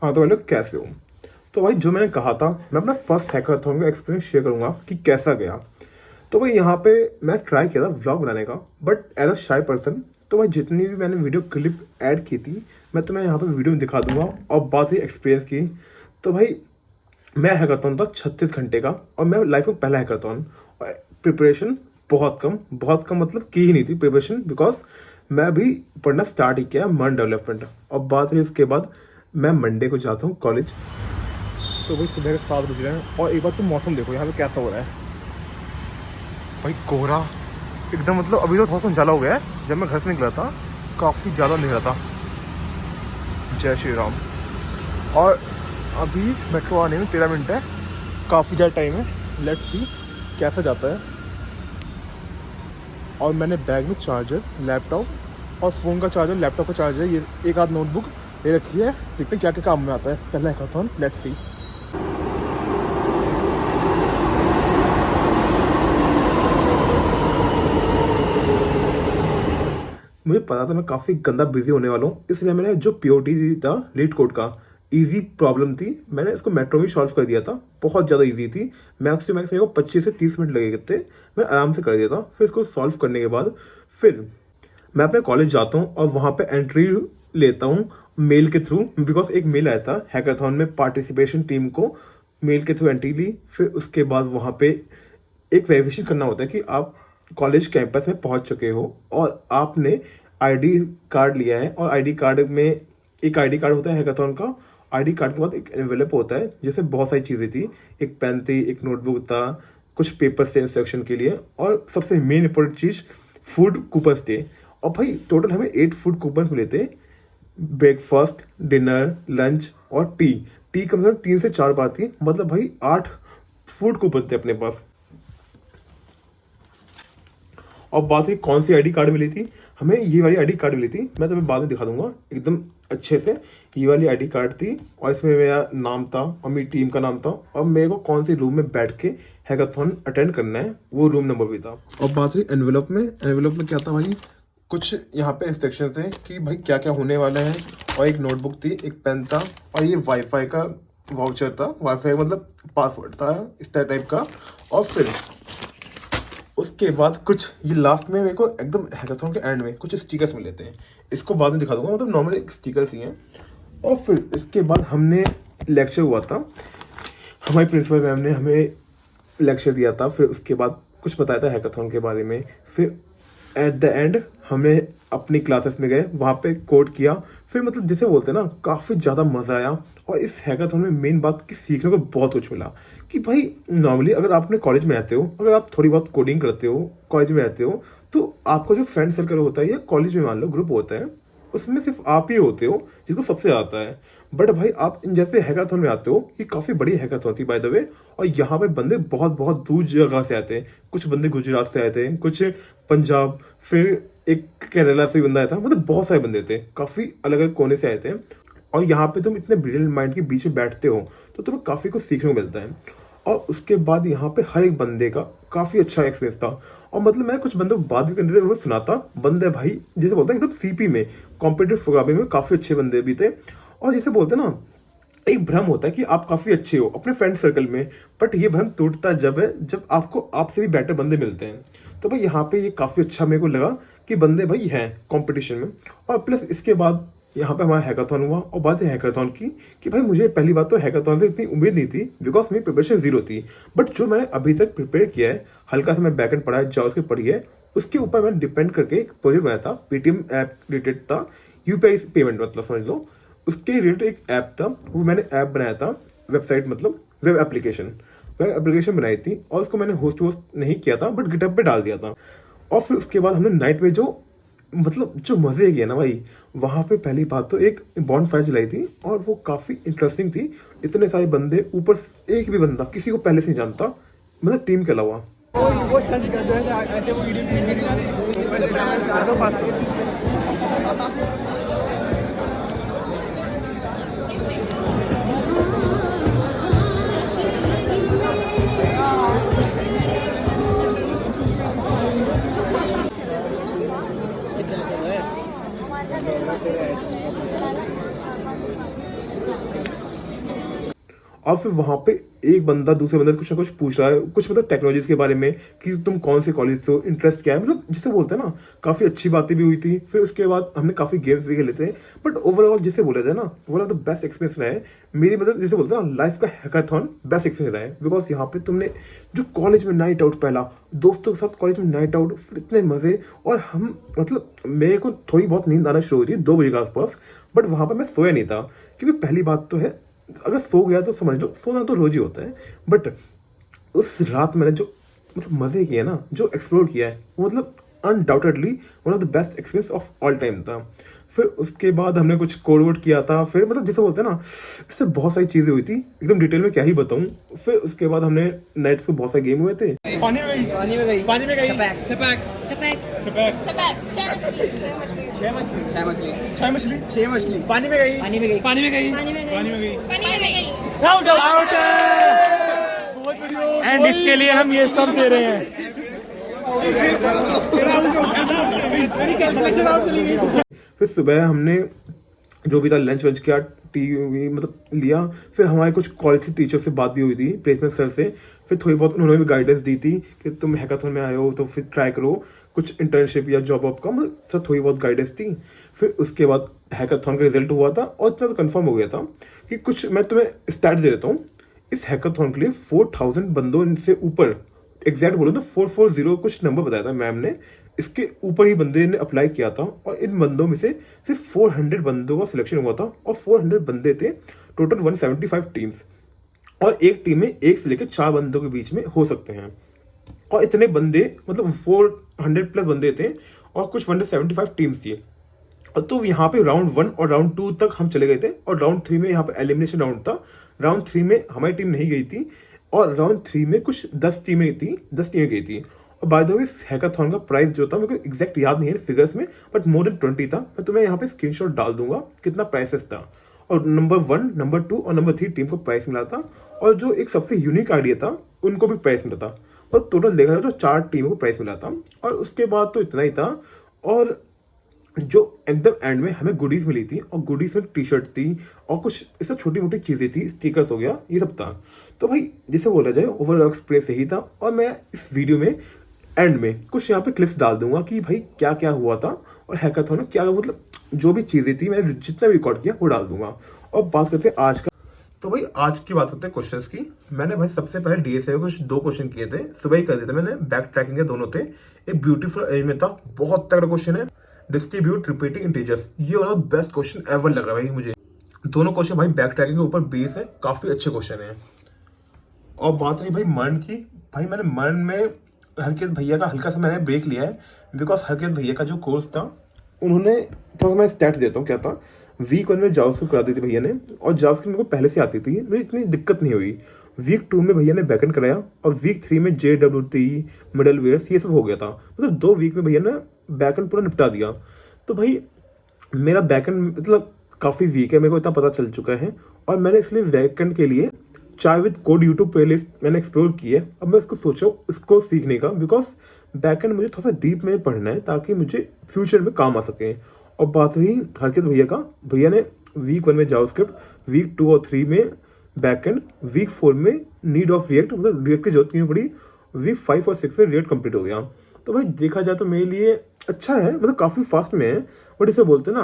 हाँ तो भाई लोग कैसे हो। तो भाई जो मैंने कहा था, मैं अपना फर्स्ट हैकाथॉन का एक्सपीरियंस शेयर करूंगा कि कैसा गया। तो भाई यहाँ पे मैं ट्राई किया था व्लॉग बनाने का, बट एज अ शाई पर्सन। तो भाई जितनी भी मैंने वीडियो क्लिप ऐड की थी, मैं तुम्हें यहाँ पे वीडियो में दिखा दूंगा। और बात ही एक्सपीरियंस की, तो भाई मैं हैकाथॉन था 36 घंटे का, और मैं लाइफ में पहला हैकाथॉन। प्रिपरेशन बहुत कम मतलब की ही नहीं थी प्रिपरेशन, बिकॉज मैं अभी पढ़ना स्टार्ट ही किया मन डेवलपमेंट। और बात रही उसके बाद, मैं मंडे को जाता हूँ कॉलेज। तो भाई सुबह के 7 बज रहे हैं, और एक बार तुम मौसम देखो यहाँ पे कैसा हो रहा है। भाई कोहरा एकदम, मतलब अभी तो थोड़ा सा उजाला हो गया है। जब मैं घर से निकला था काफ़ी ज़्यादा अंधेरा था। जय श्री राम। और अभी मेट्रो आने में 13 मिनट है, काफ़ी ज़्यादा टाइम है। लेट्स सी कैसा जाता है। और मैंने बैग में चार्जर, लैपटॉप और फ़ोन का चार्जर, लैपटॉप का चार्जर, ये एक आध नोटबुक ले रखी है। देखते हैं क्या क्या काम में आता है पहला हैकाथॉन। Let's see. मुझे पता था मैं काफ़ी गंदा बिजी होने वाला हूँ, इसलिए मैंने जो पीओटी था लीड कोड का, इजी प्रॉब्लम थी, मैंने इसको मेट्रो में सॉल्व कर दिया था। बहुत ज़्यादा इजी थी। मैक्स टू मैक्स मेरे को 25 से 30 मिनट लगे थे, मैं आराम से कर दिया था। फिर इसको सॉल्व करने के बाद फिर मैं अपने कॉलेज जाता हूँ और वहाँ पे एंट्री लेता हूँ मेल के थ्रू, बिकॉज एक मेल आया था हैकाथॉन में पार्टिसिपेशन टीम को, मेल के थ्रू एंट्री ली। फिर उसके बाद वहाँ पे एक वेरिफिकेशन करना होता है कि आप कॉलेज कैंपस में पहुंच चुके हो और आपने आईडी कार्ड लिया है। और आईडी कार्ड में एक आईडी कार्ड होता है हैकाथॉन का। आईडी कार्ड के बाद एक एनवेलप होता है जिसमें बहुत सारी चीज़ें थी। एक पेन थी, एक नोटबुक था, कुछ पेपर्स थे इंस्ट्रक्शन के लिए, और सबसे मेन इंपॉर्टेंट चीज़ फूड कूपन्स थे। और भाई टोटल हमें 8 फूड कूपन्स मिले थे। ब्रेकफास्ट, डिनर, लंच और टी। टी कम से कम 3 से 4 बार थी, मतलब भाई 8 फूड कूपन थे अपने पास। और बात है कौन सी आईडी कार्ड मिली थी, हमें ये वाली आईडी कार्ड मिली थी। मैं तुम्हें बाद में दिखा दूंगा एकदम अच्छे से। ये वाली आईडी कार्ड थी, और इसमें मेरा नाम था और मेरी टीम का नाम था, और मेरे को कौन सी रूम में बैठ के हैकाथॉन अटेंड करना है वो रूम नंबर भी था। और बात रही एनवेलप में क्या था भाई, कुछ यहाँ पे इंस्ट्रक्शन थे कि भाई क्या क्या होने वाला है। और एक नोटबुक थी, एक पेन था, और ये वाईफाई का वाउचर था। वाईफाई मतलब पासवर्ड था इस टाइप का। और फिर उसके बाद कुछ ये लास्ट में मेरे को एकदम हैकाथॉन के एंड में कुछ स्टिकर्स मिले थे। इसको बाद में दिखा दूंगा, मतलब नॉर्मल स्टिकर्स ही हैं। और फिर इसके बाद हमने लेक्चर हुआ था, हमारी प्रिंसिपल मैम ने हमें लेक्चर दिया था। फिर उसके बाद कुछ बताया था हैकाथॉन के बारे में। फिर एट द एंड हमें अपनी क्लासेस में गए, वहाँ पे कोड किया। फिर मतलब जिसे बोलते हैं ना, काफ़ी ज़्यादा मज़ा आया। और इस हैकाथॉन में मेन बात कि सीखने को बहुत कुछ मिला। कि भाई नॉर्मली अगर आप अपने कॉलेज में रहते हो, अगर आप थोड़ी बहुत कोडिंग करते हो, कॉलेज में रहते हो, तो आपका जो फ्रेंड सर्कल होता है या कॉलेज में मान लो ग्रुप होता है, उसमें सिर्फ आप ही होते हो जिसको सबसे आता है। बट भाई आप इन जैसे हैकाथॉन में आते हो, ये काफ़ी बड़ी हैकाथॉन थी बाय द वे। और यहाँ पे बंदे बहुत बहुत दूर जगह से आते हैं। कुछ बंदे गुजरात से आए थे, कुछ पंजाब, फिर एक केरला से बंदा आया था। मतलब बहुत सारे बंदे थे, काफ़ी अलग अलग कोने से आए थे। और यहाँ पे तुम इतने ब्रिलियंट माइंड के बीच में बैठते हो, तो तुम्हें काफ़ी कुछ सीखने को मिलता है। और उसके बाद यहाँ पे हर एक बंदे का काफ़ी अच्छा एक्सपीरियंस था। और मतलब मैं कुछ बंदों को बात भी करने थे, वो सुनाता बंदे भाई जैसे बोलते हैं एकदम सीपी में, कॉम्पिटेटिव प्रोग्रामिंग में काफ़ी अच्छे बंदे भी थे। और जैसे बोलते हैं ना, एक भ्रम होता है कि आप काफ़ी अच्छे हो अपने फ्रेंड सर्कल में, बट ये भ्रम टूटता जब है जब आपको आपसे भी बेटर बंदे मिलते हैं। तो भाई यहाँ पे ये काफ़ी अच्छा मेरे को लगा कि बंदे भाई हैं कंपटीशन में। और प्लस इसके बाद यहाँ पे हमारा हैकाथॉन हुआ। और बात है हैकाथॉन की कि भाई मुझे पहली बात तो हैकाथॉन से इतनी उम्मीद नहीं थी, बिकॉज मेरी प्रिपरेशन जीरो थी। बट जो मैंने अभी तक प्रिपेयर किया है, हल्का सा मैं बैकएंड पढ़ा है, जावास्क्रिप्ट पढ़ी है, उसके ऊपर मैंने डिपेंड करके एक प्रोजेक्ट बनाया था। पेटीएम ऐप रिलेटेड था, यूपीआई पेमेंट मतलब समझ लो। उसके रिलेटेड एक ऐप था, वो मैंने ऐप बनाया था, वेबसाइट मतलब वेब एप्लीकेशन बनाई थी। और उसको मैंने होस्ट नहीं किया था, बट गिटहब पे डाल दिया था। और फिर उसके बाद हमने नाइट में जो मतलब जो मज़े किए ना भाई, वहाँ पे पहली बात तो एक बॉन्ड फायर जलाई थी, और वो काफ़ी इंटरेस्टिंग थी। इतने सारे बंदे, ऊपर एक भी बंदा किसी को पहले से नहीं जानता, मतलब टीम के अलावा। वो चेंज कर दो ऐसे वो वीडियो अब फिर वहाँ पे एक बंदा दूसरे बंदे से कुछ ना कुछ पूछ रहा है, कुछ मतलब टेक्नोलॉजीज के बारे में कि तुम कौन से कॉलेज से हो, इंटरेस्ट क्या है, मतलब जिसे बोलते हैं ना, काफ़ी अच्छी बातें भी हुई थी। फिर उसके बाद हमने काफ़ी गेम्स भी खेले थे। बट ओवरऑल जिसे बोला जाए ना, one of the best experience रहा है मेरी, मतलब जिसे बोलते हैं ना, लाइफ का हैकाथॉन बेस्ट एक्सपीरियंस रहा है। बिकॉज यहाँ पे तुमने जो कॉलेज में नाइट आउट, पहला दोस्तों के साथ कॉलेज में नाइट आउट, फिर इतने मज़े, और हम मतलब मेरे को थोड़ी बहुत नींद आना शुरू हुई थी 2 बजे के आसपास। बट वहाँ पर मैं सोया नहीं था, क्योंकि पहली बात तो है, अगर सो गया तो समझ लो सोना तो रोज ही होता है। बट उस रात मैंने जो मतलब मज़े किए ना, जो एक्सप्लोर किया है, वो मतलब undoubtedly one of the best experience of all time था। फिर उसके बाद हमने कुछ कोड वोड किया था, फिर मतलब जैसे बोलते हैं ना, इससे बहुत सारी चीज़ें हुई थी, एकदम डिटेल में क्या ही बताऊँ। फिर उसके बाद हमने नाइट्स को बहुत सारे गेम हुए थे। पानी में गई, पानी में गई, पानी में गई, छपैक छपैक छपैक छपैक छपैक, 6 मछली 6 मछली 6 मछली 6 मछली 6 मछली 6 मछली, पानी में गई, पानी में गई, पानी में गई, पानी में गई, पानी में गई, पानी में गई। आउट आउट बहुत बढ़िया। एंड इसके लिए हम ये सब दे रहे हैं। फिर सुबह हमने जो भी था लंच वंच किया, टीवी मतलब लिया। फिर हमारे कुछ कॉलेज के टीचर से बात भी हुई थी, प्लेसमेंट सर से। फिर थोड़ी बहुत उन्होंने भी गाइडेंस दी थी कि तुम हैकाथॉन में आए हो तो फिर ट्राई करो कुछ इंटर्नशिप या जॉब वॉब का, मतलब सब थोड़ी बहुत गाइडेंस थी। फिर उसके बाद हैकाथॉन का रिजल्ट हुआ था, और इतना तो कंफर्म हो गया था कि कुछ, मैं तुम्हें स्टैट्स दे देता हूँ। इस हैकाथॉन के लिए 4000 बंदों से ऊपर, एग्जैक्ट बोलो तो 440 कुछ नंबर बताया था मैम ने, इसके ऊपर ही बंदे ने अप्लाई किया था। और इन बंदों में से सिर्फ 400 बंदों का सिलेक्शन हुआ था, और 400 बंदे थे, टोटल 175 टीम्स। और एक टीम में 1 से लेकर 4 बंदों के बीच में हो सकते हैं। और इतने बंदे, मतलब 400 प्लस बंदे थे, और कुछ 175 टीम्स थी। और तो यहाँ पे राउंड 1 और राउंड 2 तक हम चले गए थे, और राउंड 3 में यहाँ पे एलिमिनेशन राउंड था। राउंड 3 में हमारी टीम नहीं गई थी, और राउंड 3 में कुछ 10 टीमें गई थी। और बाय द वे हैकाथॉन का प्राइस जो था, मेरे को एग्जैक्ट याद नहीं है फिगर्स में, बट मोर देन 20 था। मैं तुम्हें यहाँ पे स्क्रीनशॉट डाल दूंगा कितना प्राइसेस था। और नंबर 1, नंबर 2 और नंबर 3 टीम को प्राइस मिला था, और जो एक सबसे यूनिक आइडिया था उनको भी प्राइस मिला था। और टोटल देखा जाए तो 4 टीमों को प्राइस मिला था। और उसके बाद तो इतना ही था। और जो एकदम एंड में हमें गुडीज मिली थी, और गुडीज में टी शर्ट थी, और कुछ इससे छोटी मोटी चीज़ें थी, स्टिकर्स हो गया, ये सब था। तो भाई जिसे बोला जाए ओवरऑल एक्सपीरियंस यही था। और मैं इस वीडियो में एंड में कुछ यहाँ पे क्लिप्स डाल दूंगा कि भाई क्या क्या हुआ था, और हैकाथॉन में क्या मतलब जो भी चीज़ें थी, मैंने जितना भी रिकॉर्ड किया वो डाल दूंगा। और बात करते हैं आज का। तो भाई आज की बात करते हैं क्वेश्चंस की। मैंने भाई सबसे पहले डीएसए में कुछ 2 क्वेश्चन किए थे, सुबह ही कर दिए थे मैंने, बैक ट्रैकिंग के दोनों थे। एक ब्यूटीफुल एज में था, बहुत तगड़ा क्वेश्चन है, डिस्ट्रीब्यूट रिपीटिंग इंटीजर्स, ये वाला बेस्ट क्वेश्चन एवर लगा भाई मुझे। दोनों क्वेश्चन भाई बैक ट्रैकिंग के ऊपर बेस है, काफी अच्छे क्वेश्चन है। और बात रही भाई मर्न की, भाई मैंने मर्न में हरकित भैया का हल्का सा मैंने ब्रेक लिया है, बिकॉज हरकित भैया का जो कोर्स था, उन्होंने थोड़ा, मैं स्टैट देता हूँ क्या था। वीक 1 में जावास्क्रिप्ट करा दी थी भैया ने, और जावास्क्रिप्ट मेरे को पहले से आती थी, मुझे इतनी दिक्कत नहीं हुई। वीक 2 में भैया ने बैकएंड कराया, और वीक 3 में JWT मिडलवेयर ये सब हो गया था। मतलब 2 वीक में भैया ने बैकएंड पूरा निपटा दिया। तो भाई मेरा बैकएंड मतलब काफ़ी वीक है, मेरे को इतना पता चल चुका है। और मैंने इसलिए बैकएंड के लिए चाय विद कोड यूट्यूब प्लेलिस्ट मैंने एक्सप्लोर की है। अब मैं इसको सोचा इसको सीखने का, बिकॉज बैकएंड मुझे थोड़ा सा डीप में पढ़ना है, ताकि मुझे फ्यूचर में काम आ सके। और बात रही हरकित भैया का, भैया ने वीक 1 में जावास्क्रिप्ट, वीक 2 और 3 में बैकएंड, वीक 4 में नीड ऑफ रिएक्ट, मतलब रिएक्ट की जरूरत नहीं पड़ी, वीक 5 और 6 में रिएक्ट कंप्लीट हो गया। तो भाई देखा जाए तो मेरे लिए अच्छा है, मतलब काफ़ी फास्ट में है। बट इसे बोलते ना,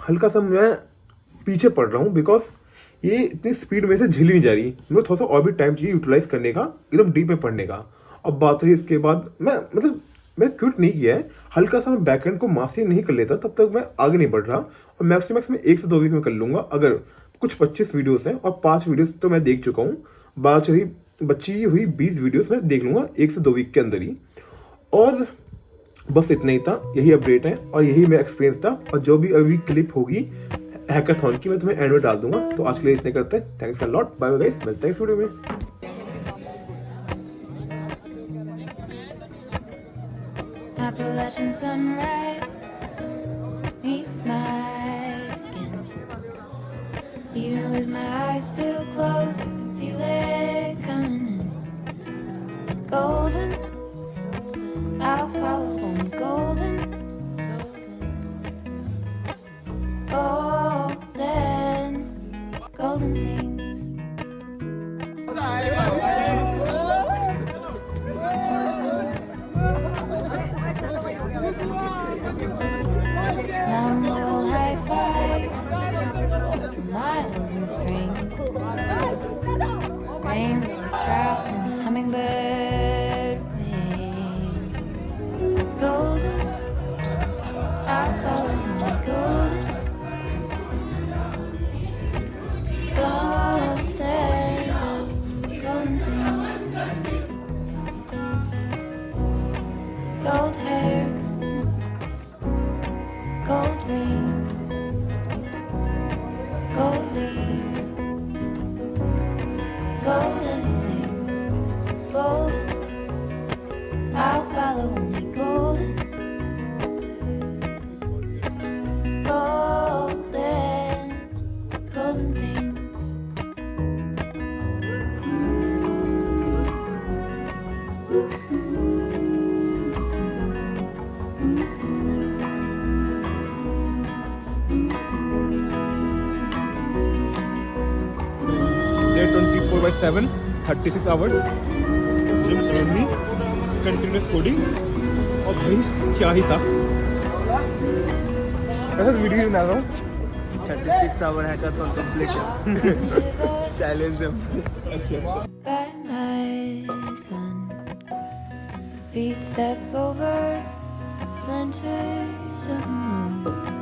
हल्का सा मैं पीछे पड़ रहा हूँ, बिकॉज ये इतनी स्पीड में से झेली नहीं जा रही। मुझे थोड़ा सा और भी टाइम चाहिए यूटिलाइज करने का, एकदम डीप में पढ़ने का। अब बात रही इसके बाद, मैंने क्विट नहीं किया है, हल्का सा मैं बैकएंड को मास्टरी नहीं कर लेता तब तक मैं आगे नहीं बढ़ रहा। और मैक्स टू मैक्स मैं 1 से 2 वीक में कर लूंगा, अगर कुछ 25 वीडियोस हैं, और 5 वीडियोस तो मैं देख चुका हूँ। बात रही बची हुई 20 वीडियोस मैं देख लूंगा 1 से 2 वीक के अंदर ही। और बस इतना ही था, यही अपडेट है, और यही मेरा एक्सपीरियंस था। और जो भी अभी क्लिप होगी हैकाथॉन की, मैं तुम्हें एंड में डाल दूंगा। तो आज के लिए इतने करते हैं, thanks a lot, bye bye guys, मिलते हैं इस वीडियो में। Appalachian sunrise meets my skin. Even with my eyes still closed, I can feel it coming in. Golden, I'll follow only golden. Golden, golden things. 24/7 36 hours gym only continuous coding. और भाई क्या ही था, ऐसा video बना रहा हूँ। 36 hour hackathon complete challenge by my son. Feet step over splinters of the moon.